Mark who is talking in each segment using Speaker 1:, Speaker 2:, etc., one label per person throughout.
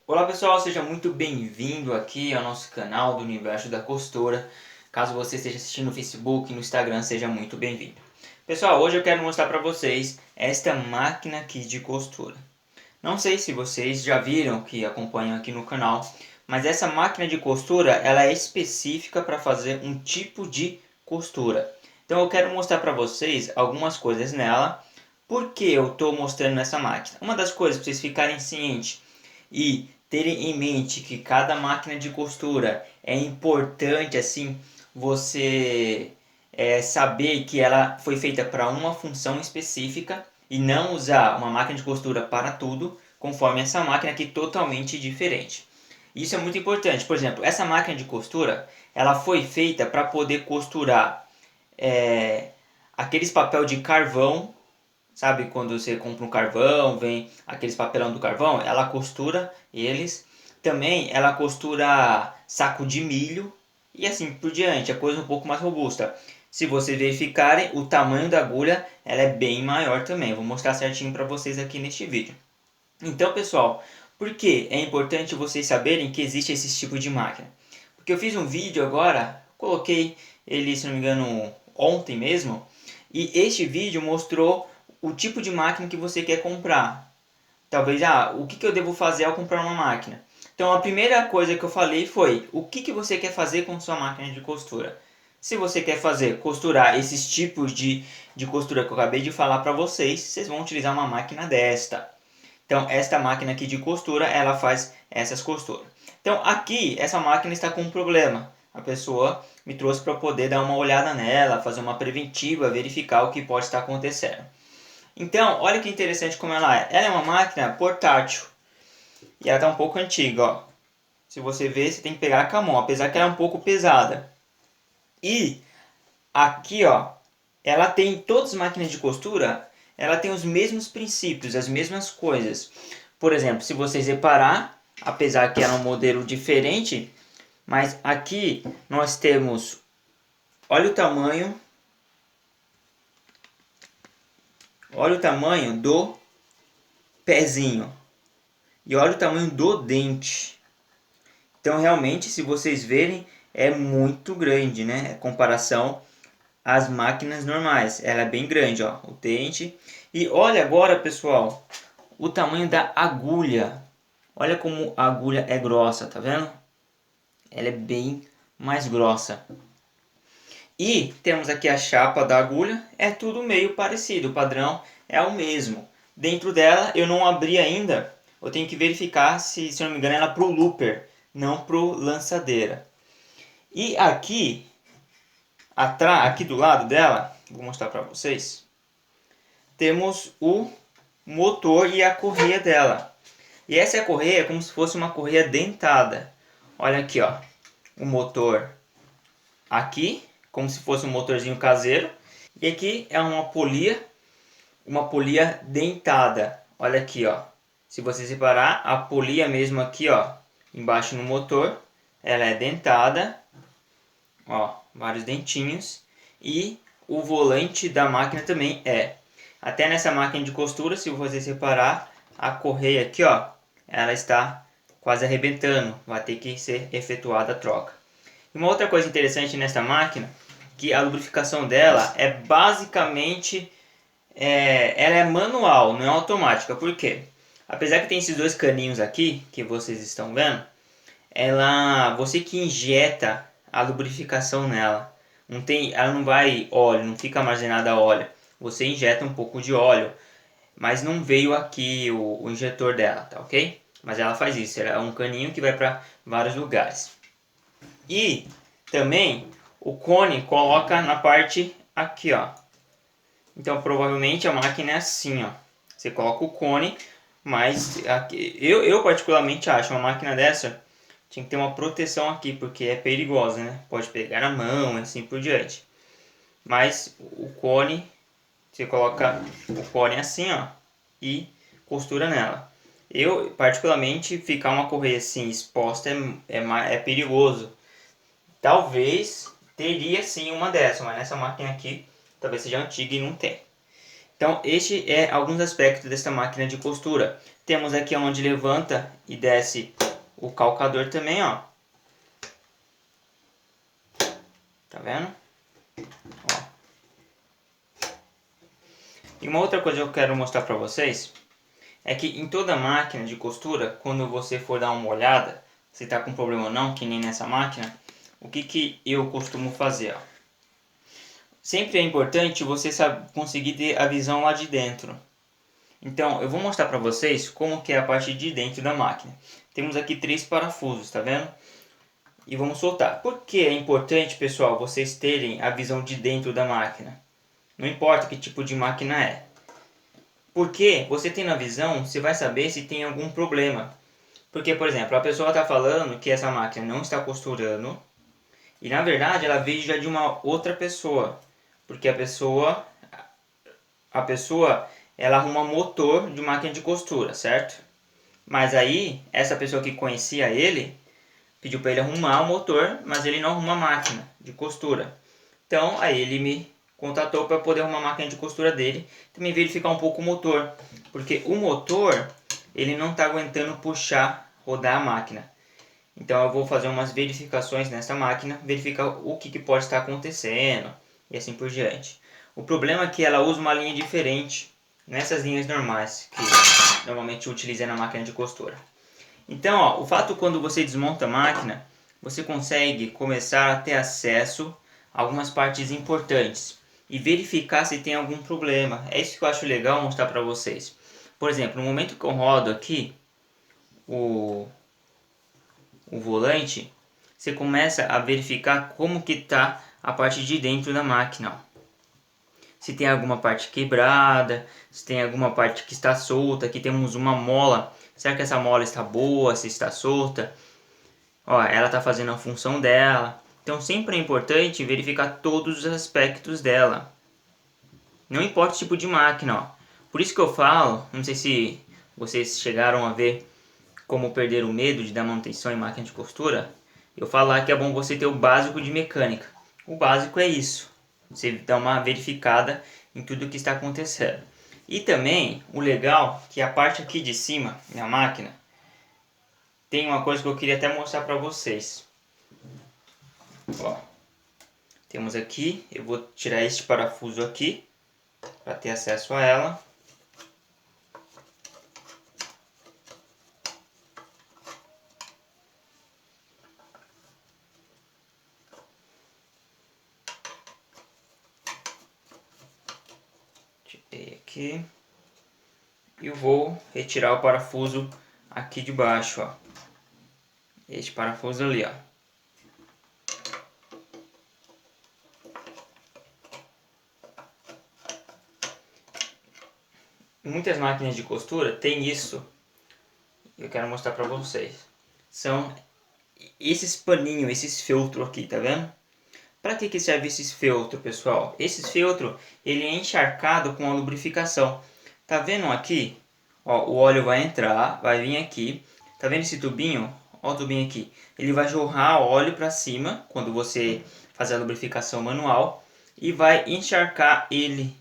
Speaker 1: Olá pessoal, seja muito bem-vindo aqui ao nosso canal do Universo da Costura. Caso você esteja assistindo no Facebook e no Instagram, seja muito bem-vindo. Pessoal, hoje eu quero mostrar para vocês esta máquina aqui de costura. Não sei se vocês já viram, que acompanham aqui no canal, mas essa máquina de costura ela é específica para fazer um tipo de costura. Então eu quero mostrar para vocês algumas coisas nela. Por que eu estou mostrando essa máquina? Uma das coisas para vocês ficarem cientes e terem em mente que cada máquina de costura é importante assim você saber que ela foi feita para uma função específica e não usar uma máquina de costura para tudo, conforme essa máquina aqui totalmente diferente. Isso é muito importante. Por exemplo, essa máquina de costura ela foi feita para poder costurar aqueles papel de carvão. Sabe quando você compra um carvão, vem aqueles papelão do carvão? Ela costura eles. Também ela costura saco de milho e assim por diante. A coisa um pouco mais robusta. Se vocês verificarem, o tamanho da agulha ela é bem maior também. Eu vou mostrar certinho para vocês aqui neste vídeo. Então, pessoal, por que é importante vocês saberem que existe esse tipo de máquina? Porque eu fiz um vídeo agora, coloquei ele, se não me engano, ontem mesmo, e este vídeo mostrou o tipo de máquina que você quer comprar. Talvez, o que eu devo fazer ao comprar uma máquina? Então, a primeira coisa que eu falei foi, o que você quer fazer com sua máquina de costura? Se você quer fazer, costurar esses tipos de costura que eu acabei de falar para vocês, vocês vão utilizar uma máquina desta. Então, esta máquina aqui de costura, ela faz essas costuras. Então, aqui, essa máquina está com um problema. A pessoa me trouxe para poder dar uma olhada nela, fazer uma preventiva, verificar o que pode estar acontecendo. Então, olha que interessante como ela é. Ela é uma máquina portátil. E ela está um pouco antiga, ó. Se você ver, você tem que pegar com a mão, apesar que ela é um pouco pesada. E aqui, ó, ela tem todas as máquinas de costura, ela tem os mesmos princípios, as mesmas coisas. Por exemplo, se vocês reparar, apesar que ela é um modelo diferente, mas aqui nós temos, olha o tamanho do pezinho e olha o tamanho do dente. Então realmente, se vocês verem, é muito grande, né? Em comparação às máquinas normais. Ela é bem grande, ó, o dente. E olha agora, pessoal, o tamanho da agulha. Olha como a agulha é grossa, tá vendo? Ela é bem mais grossa. E temos aqui a chapa da agulha, é tudo meio parecido, o padrão é o mesmo. Dentro dela eu não abri ainda, eu tenho que verificar se não me engano ela é para o looper, não para o lançadeira. E aqui, atrás, aqui do lado dela, vou mostrar para vocês, temos o motor e a correia dela. E essa correia é como se fosse uma correia dentada. Olha aqui, ó, o motor aqui, como se fosse um motorzinho caseiro. E aqui é uma polia dentada. Olha aqui, ó. Se você separar, a polia mesmo aqui, ó, embaixo no motor, ela é dentada. Ó, vários dentinhos. E o volante da máquina também é. Até nessa máquina de costura, se você separar, a correia aqui, ó, ela está quase arrebentando. Vai ter que ser efetuada a troca. Uma outra coisa interessante nessa máquina, que a lubrificação dela é basicamente, ela é manual, não é automática. Por quê? Apesar que tem esses dois caninhos aqui, que vocês estão vendo, você que injeta a lubrificação nela. Ela não vai óleo, não fica armazenada óleo. Você injeta um pouco de óleo, mas não veio aqui o injetor dela, tá ok? Mas ela faz isso, ela é um caninho que vai para vários lugares. E também o cone coloca na parte aqui, ó. Então provavelmente a máquina é assim, ó. Você coloca o cone, mas aqui, eu particularmente acho uma máquina dessa tinha que ter uma proteção aqui, porque é perigosa, né? Pode pegar na mão e assim por diante. Mas o cone, você coloca o cone assim, ó, e costura nela. Eu particularmente ficar uma correia assim exposta é perigoso. Talvez teria sim uma dessa, mas nessa máquina aqui talvez seja antiga e não tem. Então este é alguns aspectos dessa máquina de costura. Temos aqui onde levanta e desce o calcador também, ó. Tá vendo? Ó. E uma outra coisa que eu quero mostrar pra vocês é que em toda máquina de costura, quando você for dar uma olhada, se tá com problema ou não, que nem nessa máquina, o que eu costumo fazer, ó. Sempre é importante você conseguir ter a visão lá de dentro. Então, eu vou mostrar para vocês como que é a parte de dentro da máquina. Temos aqui 3 parafusos, tá vendo? E vamos soltar. Por que é importante, pessoal, vocês terem a visão de dentro da máquina? Não importa que tipo de máquina é. Porque você tendo a visão, você vai saber se tem algum problema. Porque, por exemplo, a pessoa está falando que essa máquina não está costurando. E na verdade ela veio já de uma outra pessoa. Porque a pessoa ela arruma motor de máquina de costura, certo? Mas aí essa pessoa que conhecia ele pediu para ele arrumar o motor, mas ele não arruma a máquina de costura. Então aí ele me contatou para poder arrumar a máquina de costura dele, também verificar um pouco o motor, porque o motor ele não está aguentando puxar, rodar a máquina. Então eu vou fazer umas verificações nessa máquina, verificar o que pode estar acontecendo e assim por diante. O problema é que ela usa uma linha diferente nessas linhas normais que normalmente utiliza na máquina de costura. Então, ó, o fato quando você desmonta a máquina, você consegue começar a ter acesso a algumas partes importantes e verificar se tem algum problema. É isso que eu acho legal mostrar para vocês. Por exemplo, no momento que eu rodo aqui o volante, você começa a verificar como que está a parte de dentro da máquina. Ó. Se tem alguma parte quebrada, se tem alguma parte que está solta. Aqui temos uma mola. Será que essa mola está boa, se está solta? Ó, ela está fazendo a função dela. Então sempre é importante verificar todos os aspectos dela. Não importa o tipo de máquina. Ó. Por isso que eu falo, não sei se vocês chegaram a ver como perder o medo de dar manutenção em máquina de costura. Eu falo lá que é bom você ter o básico de mecânica. O básico é isso. Você dá uma verificada em tudo que está acontecendo. E também, o legal é que a parte aqui de cima da máquina tem uma coisa que eu queria até mostrar para vocês. Ó, temos aqui, eu vou tirar este parafuso aqui para ter acesso a ela. Tirei aqui. E eu vou retirar o parafuso aqui de baixo, ó. Este parafuso ali, ó. Muitas máquinas de costura tem isso. Eu quero mostrar para vocês. São esses paninhos, esses feltros aqui, tá vendo? Para que serve esses feltros, pessoal? Esses feltros, ele é encharcado com a lubrificação. Tá vendo aqui? Ó, o óleo vai entrar, vai vir aqui. Tá vendo esse tubinho? Ó o tubinho aqui. Ele vai jorrar óleo para cima quando você fazer a lubrificação manual e vai encharcar ele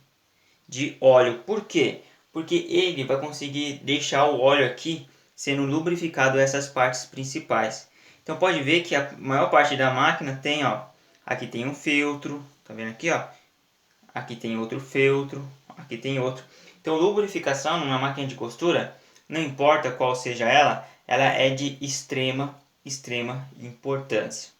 Speaker 1: de óleo. Por quê? Porque ele vai conseguir deixar o óleo aqui sendo lubrificado essas partes principais. Então pode ver que a maior parte da máquina tem, ó, aqui tem um feltro, tá vendo aqui, ó? Aqui tem outro feltro, aqui tem outro. Então lubrificação numa máquina de costura, não importa qual seja ela é de extrema importância.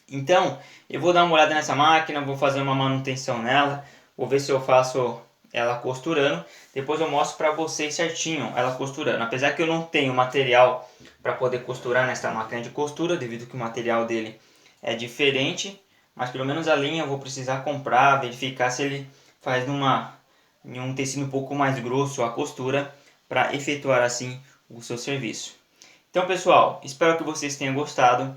Speaker 1: Então, eu vou dar uma olhada nessa máquina, vou fazer uma manutenção nela, vou ver se eu faço ela costurando, depois eu mostro para vocês certinho ela costurando. Apesar que eu não tenho material para poder costurar nesta máquina de costura, devido que o material dele é diferente, mas pelo menos a linha eu vou precisar comprar, verificar se ele faz em um tecido um pouco mais grosso a costura, para efetuar assim o seu serviço. Então pessoal, espero que vocês tenham gostado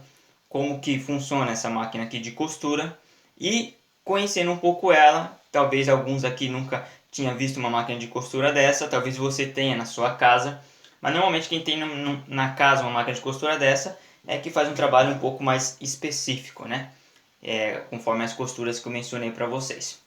Speaker 1: como que funciona essa máquina aqui de costura e conhecendo um pouco ela, talvez alguns aqui nunca tinha visto uma máquina de costura dessa, talvez você tenha na sua casa, mas normalmente quem tem na casa uma máquina de costura dessa é que faz um trabalho um pouco mais específico, né? Conforme as costuras que eu mencionei para vocês.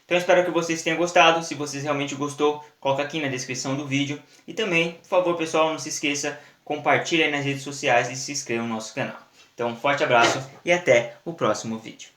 Speaker 1: Então espero que vocês tenham gostado. Se vocês realmente gostou, coloca aqui na descrição do vídeo. E também, por favor pessoal, não se esqueça, compartilhe aí nas redes sociais e se inscreva no nosso canal. Então um forte abraço e até o próximo vídeo.